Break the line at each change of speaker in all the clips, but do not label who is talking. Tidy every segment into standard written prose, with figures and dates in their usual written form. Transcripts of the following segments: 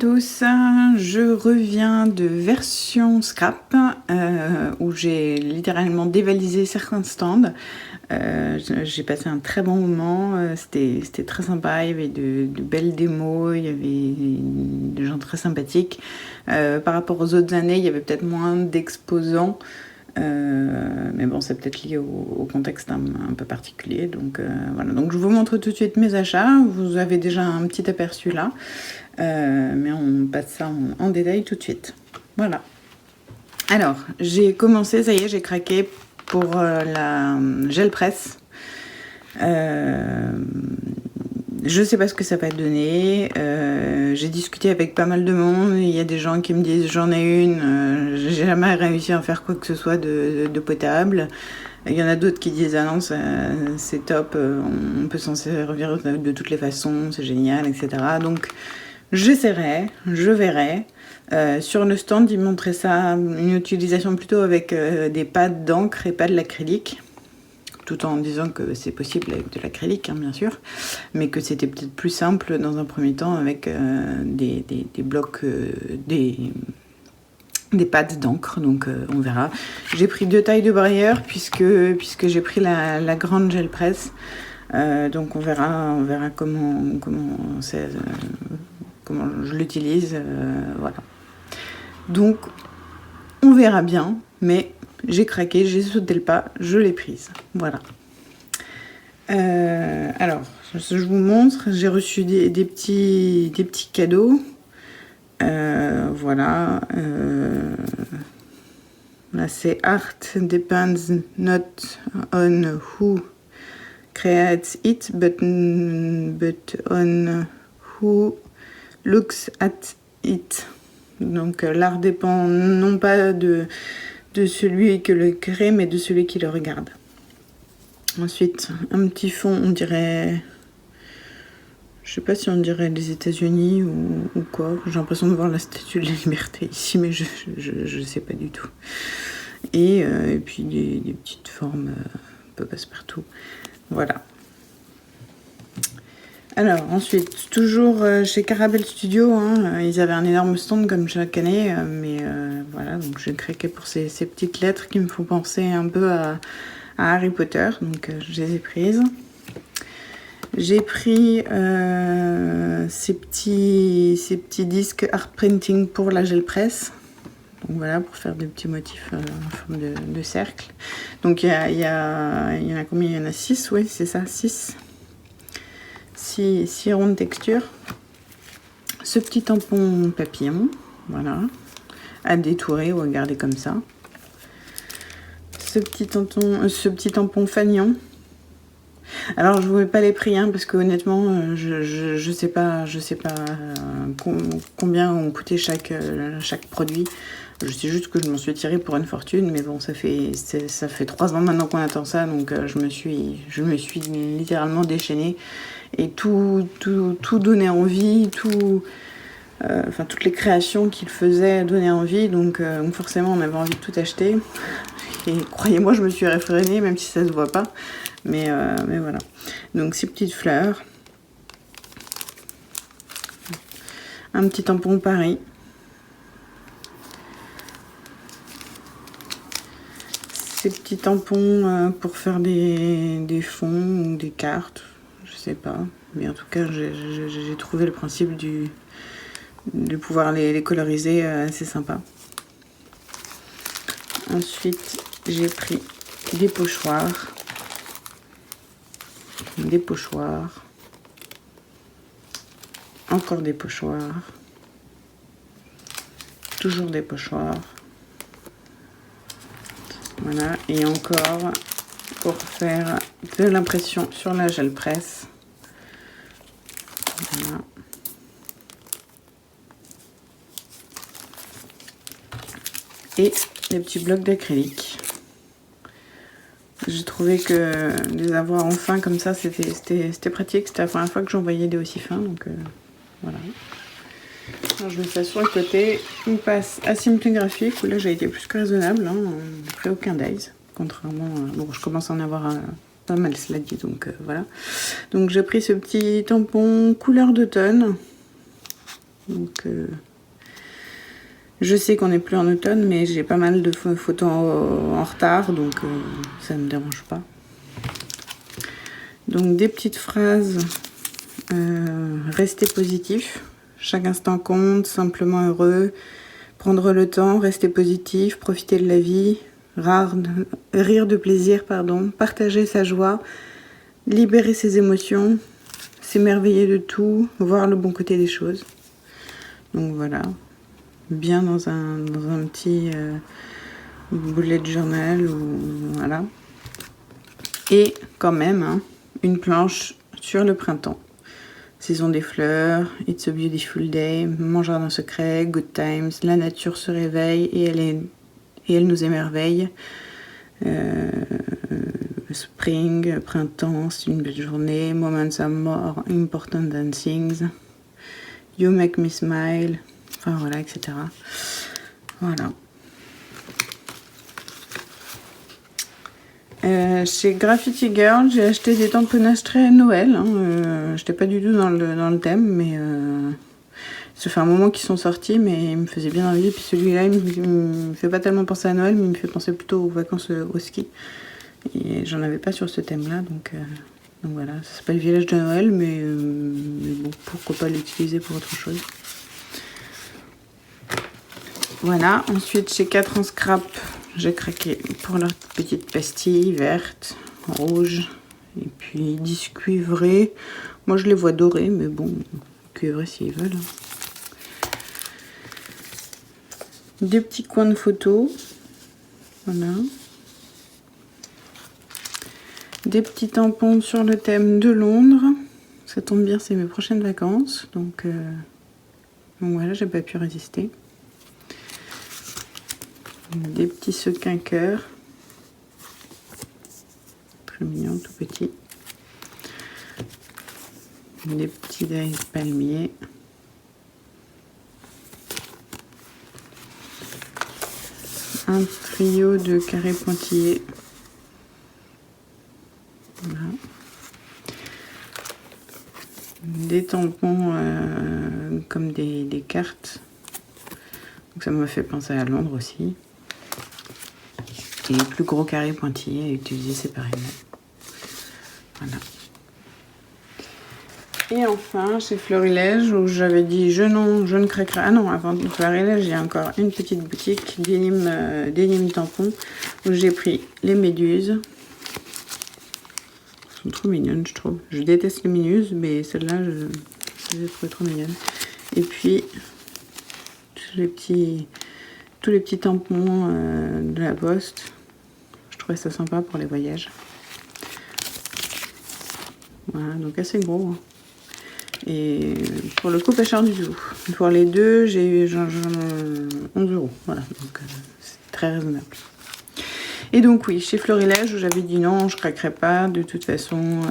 tous, je reviens de version scrap où j'ai littéralement dévalisé certains stands. J'ai passé un très bon moment, c'était très sympa, il y avait de belles démos, il y avait des gens très sympathiques. Par rapport aux autres années, il y avait peut-être moins d'exposants. Mais bon, c'est peut-être lié au contexte un peu particulier. Donc voilà, donc je vous montre tout de suite mes achats. Vous avez déjà un petit aperçu là. Mais on passe ça en détail tout de suite. Voilà. Alors, j'ai commencé, ça y est, j'ai craqué pour la gel presse. Je sais pas ce que ça va donner. J'ai discuté avec pas mal de monde. Il y a des gens qui me disent j'en ai une. J'ai jamais réussi à faire quoi que ce soit de potable. Il y en a d'autres qui disent ah non c'est top, on peut s'en servir de toutes les façons, c'est génial, etc. Donc j'essaierai, je verrai. Sur le stand, ils montraient ça, une utilisation plutôt avec des pads d'encre et pas de l'acrylique. Tout en disant que c'est possible avec de l'acrylique, hein, bien sûr, mais que c'était peut-être plus simple dans un premier temps avec des blocs, des pads d'encre, donc on verra. J'ai pris 2 tailles de brailleur puisque j'ai pris la grande gel presse, donc on verra comment je l'utilise, voilà. Donc on verra bien, mais j'ai craqué, j'ai sauté le pas, je l'ai prise. Voilà. Alors, je vous montre, j'ai reçu des petits cadeaux. Voilà. Là, c'est Art depends not on who creates it, but on who looks at it. Donc, l'art dépend non pas de celui que le crée, mais de celui qui le regarde. Ensuite, un petit fond, on dirait... Je sais pas si on dirait les États-Unis ou quoi. J'ai l'impression de voir la Statue de la Liberté ici, mais je sais pas du tout. Et puis des petites formes un peu passe-partout. Voilà. Alors, ensuite, toujours chez Caravelle Studio, hein, ils avaient un énorme stand comme chaque année, mais voilà, donc j'ai craqué pour ces petites lettres qui me font penser un peu à Harry Potter, donc je les ai prises. J'ai pris ces petits disques art printing pour la gel presse. Donc voilà, pour faire des petits motifs en forme de cercle. Donc il y en a combien? Il y en a 6, oui, c'est ça, 6 ronds de texture. Ce petit tampon papillon, voilà, à détourer ou à garder comme ça. Ce petit tampon fanion. Alors je vous mets pas les prix, hein, parce que honnêtement je sais pas combien ont coûté chaque produit. Je sais juste que je m'en suis tirée pour une fortune, mais bon, ça fait 3 ans maintenant qu'on attend ça, donc je me suis littéralement déchaînée et tout donnait envie, toutes les créations qu'il faisait donnaient envie, donc forcément on avait envie de tout acheter. Et croyez-moi, je me suis réfrénée, même si ça se voit pas. Mais voilà. Donc ces petites fleurs. Un petit tampon pareil. Ces petits tampons pour faire des fonds ou des cartes. Je sais pas. Mais en tout cas, j'ai trouvé le principe de pouvoir les coloriser assez sympa. Ensuite, j'ai pris des pochoirs. Encore des pochoirs, toujours des pochoirs, voilà, et encore pour faire de l'impression sur la gel presse, voilà. Et les petits blocs d'acrylique. J'ai trouvé que les avoir en fin comme ça, c'était pratique. C'était la première fois que j'en voyais des aussi fins, donc voilà. Alors, je mets ça sur le côté. On passe à Simply Graphic, où là j'ai été plus que raisonnable. Hein. J'ai pris aucun days, contrairement à... Bon, je commence à en avoir pas mal, cela dit, donc voilà. Donc j'ai pris ce petit tampon couleur d'automne. Donc je sais qu'on n'est plus en automne, mais j'ai pas mal de photos en retard, donc ça ne me dérange pas. Donc des petites phrases, rester positif, chaque instant compte, simplement heureux, prendre le temps, rester positif, profiter de la vie, rire de plaisir, partager sa joie, libérer ses émotions, s'émerveiller de tout, voir le bon côté des choses. Donc voilà, bien dans un petit bullet journal, voilà. Et quand même, hein, une planche sur le printemps. Saison des fleurs, It's a Beautiful Day, Mon jardin secret, Good Times, la nature se réveille et elle nous émerveille. Spring, printemps, c'est une belle journée. Moments are more important than things. You make me smile. Enfin voilà, etc. Voilà. Chez Graffiti Girl, j'ai acheté des tamponnages très Noël. Hein. J'étais pas du tout dans le thème, mais ça fait un moment qu'ils sont sortis, mais ils me faisaient bien envie. Puis celui-là, il me fait pas tellement penser à Noël, mais il me fait penser plutôt aux vacances au ski. Et j'en avais pas sur ce thème-là, donc voilà. Ça s'appelle Village de Noël, mais bon, pourquoi pas l'utiliser pour autre chose. Voilà. Ensuite, chez 4 en scrap, j'ai craqué pour leurs petites pastilles vertes, rouges, et puis 10 cuivrés. Moi, je les vois dorés, mais bon, cuivrés s'ils veulent. Des petits coins de photos. Voilà. Des petits tampons sur le thème de Londres. Ça tombe bien, c'est mes prochaines vacances. Donc voilà, j'ai pas pu résister. Des petits sequins cœur. Très mignon, tout petit. Des petits dailles palmiers. Un trio de carrés pointillés. Voilà. Des tampons comme des cartes. Donc ça m'a fait penser à Londres aussi. Et les plus gros carrés pointillés à utiliser séparément. Voilà. Et enfin, chez Florilège, où j'avais dit je ne craquerai. Ah non, avant Florilège, il y a encore une petite boutique d'énigmes tampons, où j'ai pris les méduses. Elles sont trop mignonnes, je trouve. Je déteste les méduses, mais celles-là, je les ai trouvées trop mignonnes. Et puis, tous les petits tampons de la poste. Je trouvais ça sympa pour les voyages. Voilà, donc assez gros. Hein. Et pour le coup, pas cher du tout. Pour les deux, j'ai eu genre 11 €. Voilà, donc c'est très raisonnable. Et donc oui, chez Florilège, où j'avais dit non, je craquerai pas. De toute façon,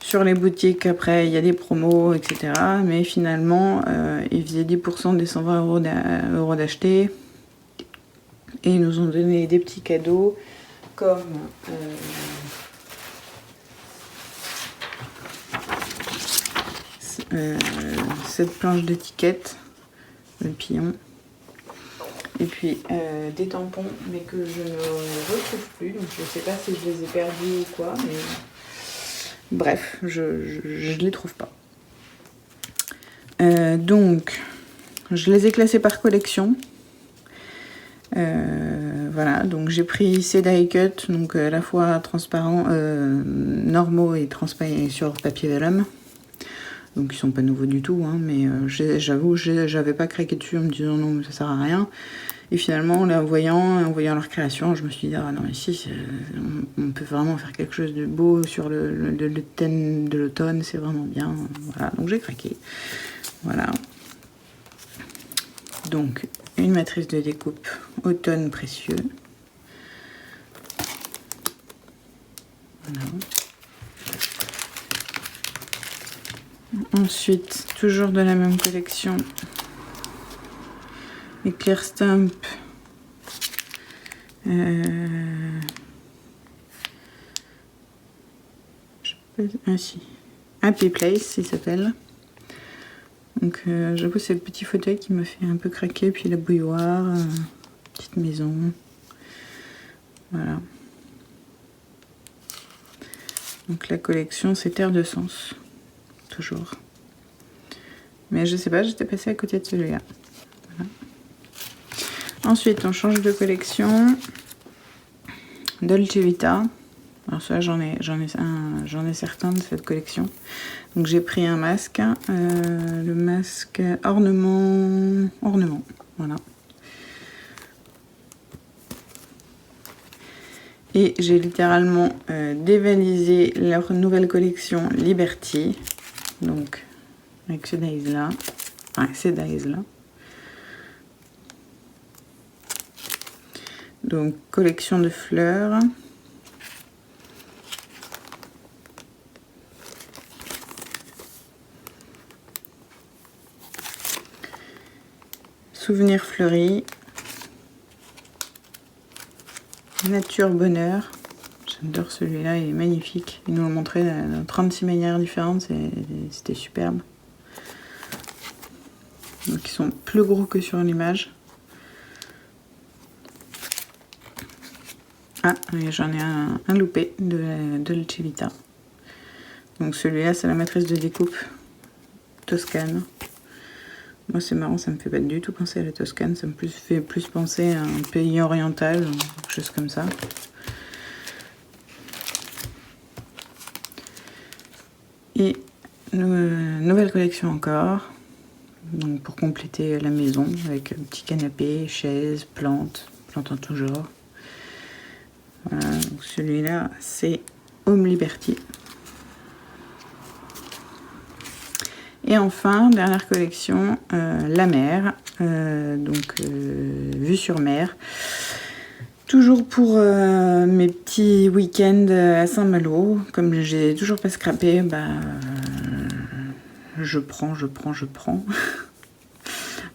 sur les boutiques, après, il y a des promos, etc. Mais finalement, ils faisaient 10% des 120 € d'acheter. Et ils nous ont donné des petits cadeaux, comme... cette planche d'étiquette, le pion, et puis des tampons, mais que je ne retrouve plus, donc je ne sais pas si je les ai perdus ou quoi, mais bref, je les trouve pas. Donc, je les ai classés par collection. Voilà, donc j'ai pris ces die cut, donc à la fois transparents, normaux et transparents sur papier vélum. Donc ils sont pas nouveaux du tout, hein, mais j'avoue, j'avais pas craqué dessus en me disant non, mais ça sert à rien. Et finalement, en voyant leur création, je me suis dit ah non, ici on peut vraiment faire quelque chose de beau sur le thème de l'automne, c'est vraiment bien. Voilà, donc j'ai craqué. Voilà. Donc une matrice de découpe automne précieux. Voilà. Ensuite, toujours de la même collection, Éclair Stamp. Happy Place, il s'appelle. Donc j'avoue c'est le petit fauteuil qui me fait un peu craquer, puis la bouilloire, petite maison, voilà. Donc la collection c'est Terre de Sens, toujours. Mais je sais pas, j'étais passée à côté de celui-là. Voilà. Ensuite on change de collection, Dolce Vita. Alors ça j'en ai certains de cette collection. Donc j'ai pris un masque, le masque ornement, voilà. Et j'ai littéralement dévalisé leur nouvelle collection Liberty, donc avec ce dies là, enfin ces dies là. Donc collection de fleurs. Souvenirs fleuris. Nature bonheur. J'adore celui-là, il est magnifique. Ils nous l'ont montré dans 36 manières différentes, c'était superbe. Donc ils sont plus gros que sur l'image. Ah, j'en ai un loupé de Dolce Vita. Donc celui-là, c'est la matrice de découpe Toscane. Moi, c'est marrant, ça me fait pas du tout penser à la Toscane. Ça me fait plus penser à un pays oriental, quelque chose comme ça. Et nouvelle collection encore. Donc pour compléter la maison avec un petit canapé, chaise, plantes en tout genre. Voilà, donc celui-là, c'est Home Liberty. Et enfin, dernière collection, la mer, donc vue sur mer. Toujours pour mes petits week-ends à Saint-Malo. Comme j'ai toujours pas scrappé, bah, je prends.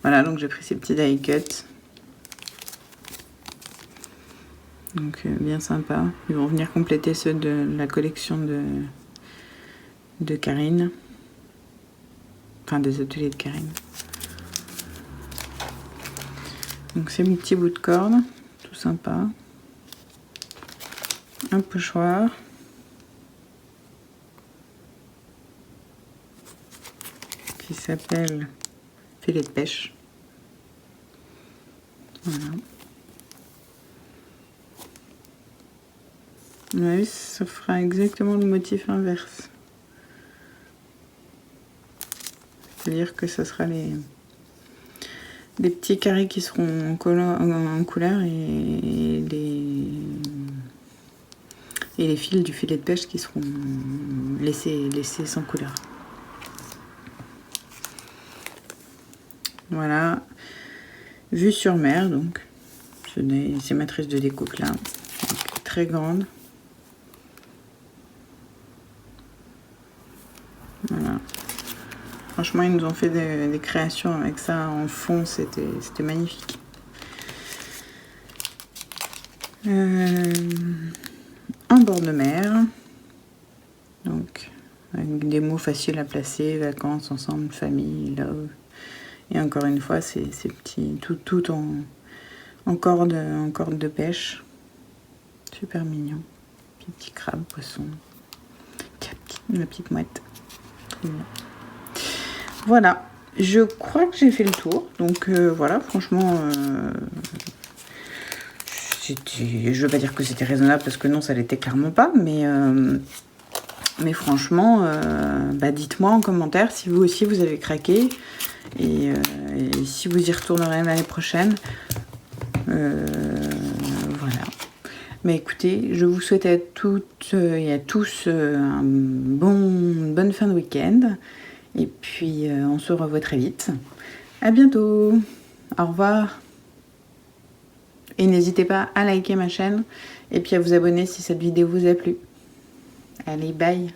Voilà, donc j'ai pris ces petits die cuts. Donc bien sympa. Ils vont venir compléter ceux de la collection de Karine. Enfin, des ateliers de Karine. Donc c'est mes petits bouts de corde, tout sympa. Un pochoir. Qui s'appelle filet de pêche. Voilà. Oui, ça fera exactement le motif inverse. C'est-à-dire que ce sera les petits carrés qui seront en couleur et les fils du filet de pêche qui seront laissés sans couleur. Voilà, vue sur mer, donc ces matrices de découpe là, donc, très grande. Voilà. Franchement, ils nous ont fait des créations avec ça en fond, c'était magnifique. En bord de mer, donc avec des mots faciles à placer, vacances, ensemble, famille, love. Et encore une fois, ces petits, tout en corde de pêche. Super mignon. Petit crabe, poisson. La petite mouette. Voilà, je crois que j'ai fait le tour. Donc voilà, franchement, je veux pas dire que c'était raisonnable parce que non, ça l'était clairement pas. Mais franchement, bah dites-moi en commentaire si vous aussi vous avez craqué et si vous y retournerez l'année prochaine. Voilà. Mais écoutez, je vous souhaite à toutes et à tous une bonne fin de week-end. Et puis, on se revoit très vite. À bientôt. Au revoir. Et n'hésitez pas à liker ma chaîne et puis à vous abonner si cette vidéo vous a plu. Allez, bye.